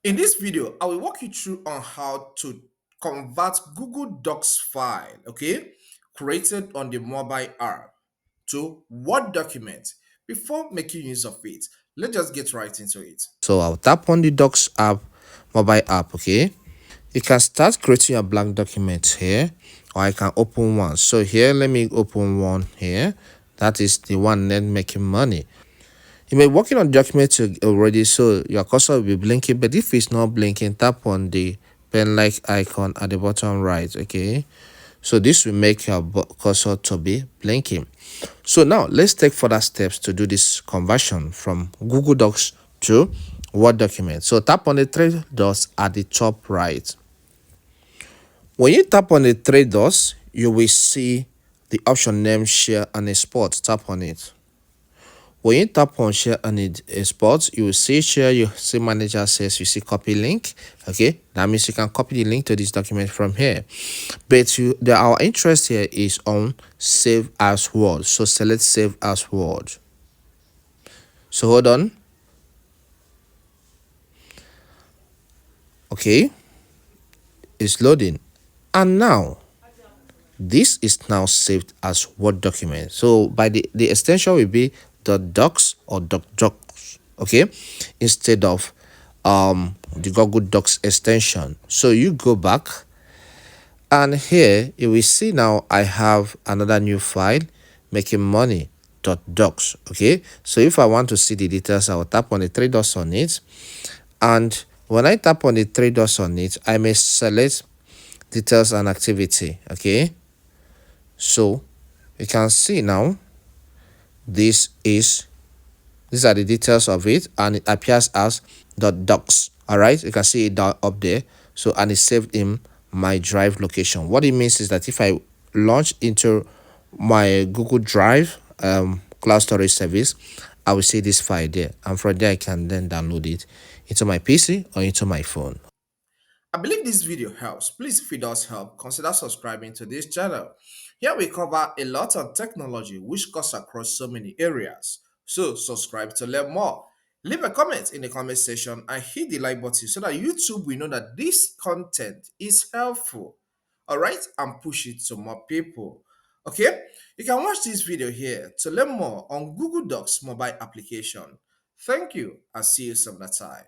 In this video, I will walk you through on how to convert Google Docs file, okay, created on the mobile app to Word document before making use of it. Let's just get right into it. So I'll tap on the Docs app, mobile app, okay? You can start creating a blank document here, or I can open one. So here, let me open one here. That is the one net making money. You may be working on document already, so your cursor will be blinking, but if it's not blinking, tap on the pen like icon at the bottom right, okay? So this will make your cursor to be blinking. So now let's take further steps to do this conversion from Google Docs to Word document. So tap on the three dots at the top right. When you tap on the three dots, you will see the option name share and export. Tap on it. When you tap on share and export, you will see share, you see manager says you see copy link. Okay, that means you can copy the link to this document from here. But our interest here is on save as word. So select save as word. So hold on. Okay, it's loading. And now this is now saved as Word document. So by the extension will be .docs or .docs, okay, instead of the Google Docs extension. So you go back, and here you will see now I have another new file, making money .docs. Okay, so if I want to see the details, I will tap on the three dots on it, and when I tap on the three dots on it, I may select details and activity. Okay, so you can see now this is these are the details of it, and it appears as .docs. All right, you can see it down up there. So and it's saved in my drive location. What it means is that if I launch into my Google Drive cloud storage service, I will see this file there, and from there I can then download it into my PC or into my phone. I believe this video helps. Please, if it does help, consider subscribing to this channel. Here we cover a lot of technology which cuts across so many areas. So subscribe to learn more. Leave a comment in the comment section and hit the like button so that YouTube will know that this content is helpful. Alright, and push it to more people. Okay, you can watch this video here to learn more on Google Docs mobile application. Thank you and see you some other time.